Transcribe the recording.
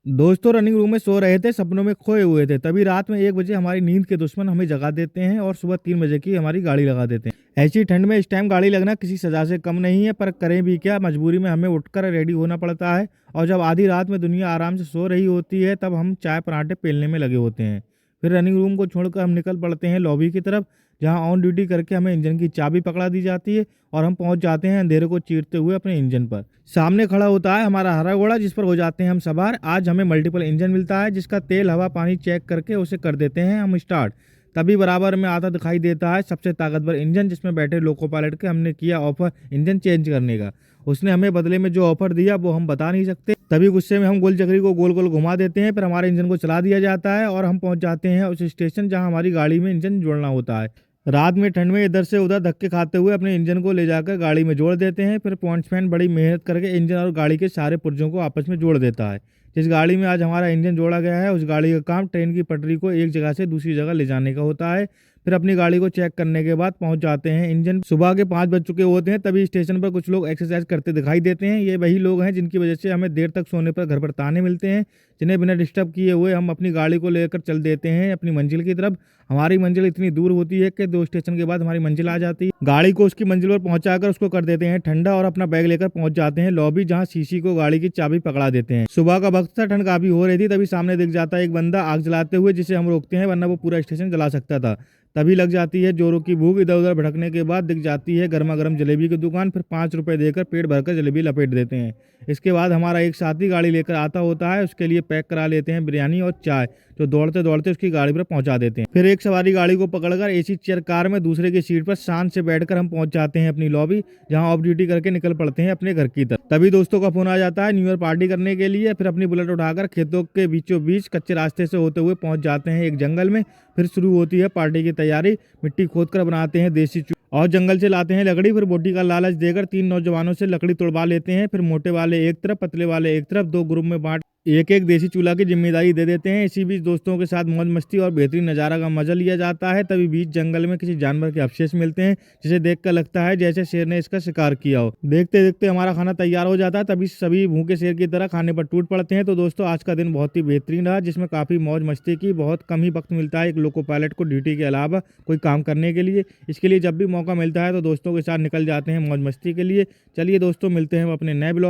दोस्तों running room में सो रहे थे, सपनों में खोए हुए थे। तभी रात में 1 बजे हमारी नींद के दुश्मन हमें जगा देते हैं और सुबह 3 बजे की हमारी गाड़ी लगा देते हैं। ऐसी ठंड में इस टाइम गाड़ी लगना किसी सजा से कम नहीं है, पर करें भी क्या, मजबूरी में हमें उठकर रेडी होना पड़ता है। और जब आधी रात में दुनिया आराम से सो रही होती है, तब हम चाय पराठे पेलने में लगे होते हैं। फिर रनिंग रूम को छोड़कर हम निकल पड़ते हैं लॉबी की तरफ, जहाँ ऑन ड्यूटी करके हमें इंजन की चाबी पकड़ा दी जाती है और हम पहुंच जाते हैं अंधेरे को चीरते हुए अपने इंजन पर। सामने खड़ा होता है हमारा हरा घोड़ा, जिस पर हो जाते हैं हम सवार। आज हमें मल्टीपल इंजन मिलता है, जिसका तेल हवा पानी चेक करके उसे कर देते हैं हम स्टार्ट। तभी बराबर में आता दिखाई देता है सबसे ताकतवर इंजन, जिसमें बैठे लोको पायलट के हमने किया ऑफर इंजन चेंज करने का। उसने हमें बदले में जो ऑफर दिया वो हम बता नहीं सकते। तभी गुस्से में हम गोल चक्री को गोल गोल घुमा देते हैं, फिर हमारे इंजन को चला दिया जाता है और हम पहुंच जाते हैं उस स्टेशन जहां हमारी गाड़ी में इंजन जोड़ना होता है। रात में ठंड में इधर से उधर धक्के खाते हुए अपने इंजन को ले जाकर गाड़ी में जोड़ देते हैं। फिर पॉइंट्समैन बड़ी मेहनत करके इंजन और गाड़ी के सारे पुर्जों को आपस में जोड़ देता है। जिस गाड़ी में आज हमारा इंजन जोड़ा गया है, उस गाड़ी का काम ट्रेन की पटरी को एक जगह से दूसरी जगह ले जाने का होता है। फिर अपनी गाड़ी को चेक करने के बाद पहुंच जाते हैं इंजन। सुबह के 5 बज चुके होते हैं, तभी स्टेशन पर कुछ लोग एक्सरसाइज करते दिखाई देते हैं। ये वही लोग हैं जिनकी वजह से हमें देर तक सोने पर घर पर ताने मिलते हैं, जिन्हें बिना डिस्टर्ब किए हुए हम अपनी गाड़ी को लेकर चल देते हैं अपनी मंजिल की तरफ। हमारी मंजिल इतनी दूर होती है कि 2 स्टेशन के बाद हमारी मंजिल आ जाती है। गाड़ी को उसकी मंजिल पर पहुंचाकर उसको कर देते हैं ठंडा और अपना बैग लेकर पहुंच जाते हैं लॉबी, जहां सीसी को गाड़ी की चाबी पकड़ा देते हैं। सुबह का वक्त था, ठंड काफी हो रही थी। तभी सामने दिख जाता है एक बंदा आग जलाते हुए, जिसे हम रोकते हैं, वरना वो पूरा स्टेशन जला सकता था। तभी लग जाती है जोरों की भूख। इधर उधर भटकने के बाद दिख जाती है गर्मा गर्म जलेबी की दुकान। फिर 5 रुपए देकर पेट भरकर जलेबी लपेट देते हैं। इसके बाद हमारा एक साथी गाड़ी लेकर आता होता है, उसके लिए पैक करा लेते हैं बिरयानी और चाय, जो दौड़ते दौड़ते उसकी गाड़ी पर पहुंचा देते हैं। फिर एक सवारी गाड़ी को पकड़कर एसी चेयर कार में दूसरे की सीट पर शान से बैठकर हम पहुंच जाते हैं अपनी लॉबी, जहां ऑफ ड्यूटी करके निकल पड़ते हैं अपने घर की तरफ। तभी दोस्तों का फोन आ जाता है न्यू ईयर पार्टी करने के लिए। फिर अपनी बुलेट उठाकर खेतों के बीचों बीच कच्चे रास्ते से होते हुए पहुंच जाते हैं एक जंगल में। फिर शुरू होती है पार्टी की तैयारी। मिट्टी खोदकर बनाते हैं देसी और जंगल से लाते हैं लकड़ी। फिर बोटी का लालच देकर 3 नौजवानों से लकड़ी तोड़वा लेते हैं। फिर मोटे वाले एक तरफ, पतले वाले एक तरफ, 2 ग्रुप में बांट एक एक देसी चूल्हा की जिम्मेदारी दे देते हैं। इसी बीच दोस्तों के साथ मौज मस्ती और बेहतरीन नज़ारा का मजा लिया जाता है। तभी बीच जंगल में किसी जानवर के अवशेष मिलते हैं, जिसे देखकर लगता है जैसे शेर ने इसका शिकार किया हो। देखते देखते हमारा खाना तैयार हो जाता है। तभी सभी भूखे शेर की तरह खाने पर टूट पड़ते हैं। तो दोस्तों आज का दिन बहुत ही बेहतरीन रहा, जिसमें काफ़ी मौज मस्ती की। बहुत कम ही वक्त मिलता है एक लोको पायलट को ड्यूटी के अलावा कोई काम करने के लिए। इसके लिए जब भी मौका मिलता है तो दोस्तों के साथ निकल जाते हैं मौज मस्ती के लिए। चलिए दोस्तों, मिलते हैं अपने नए ब्लॉग।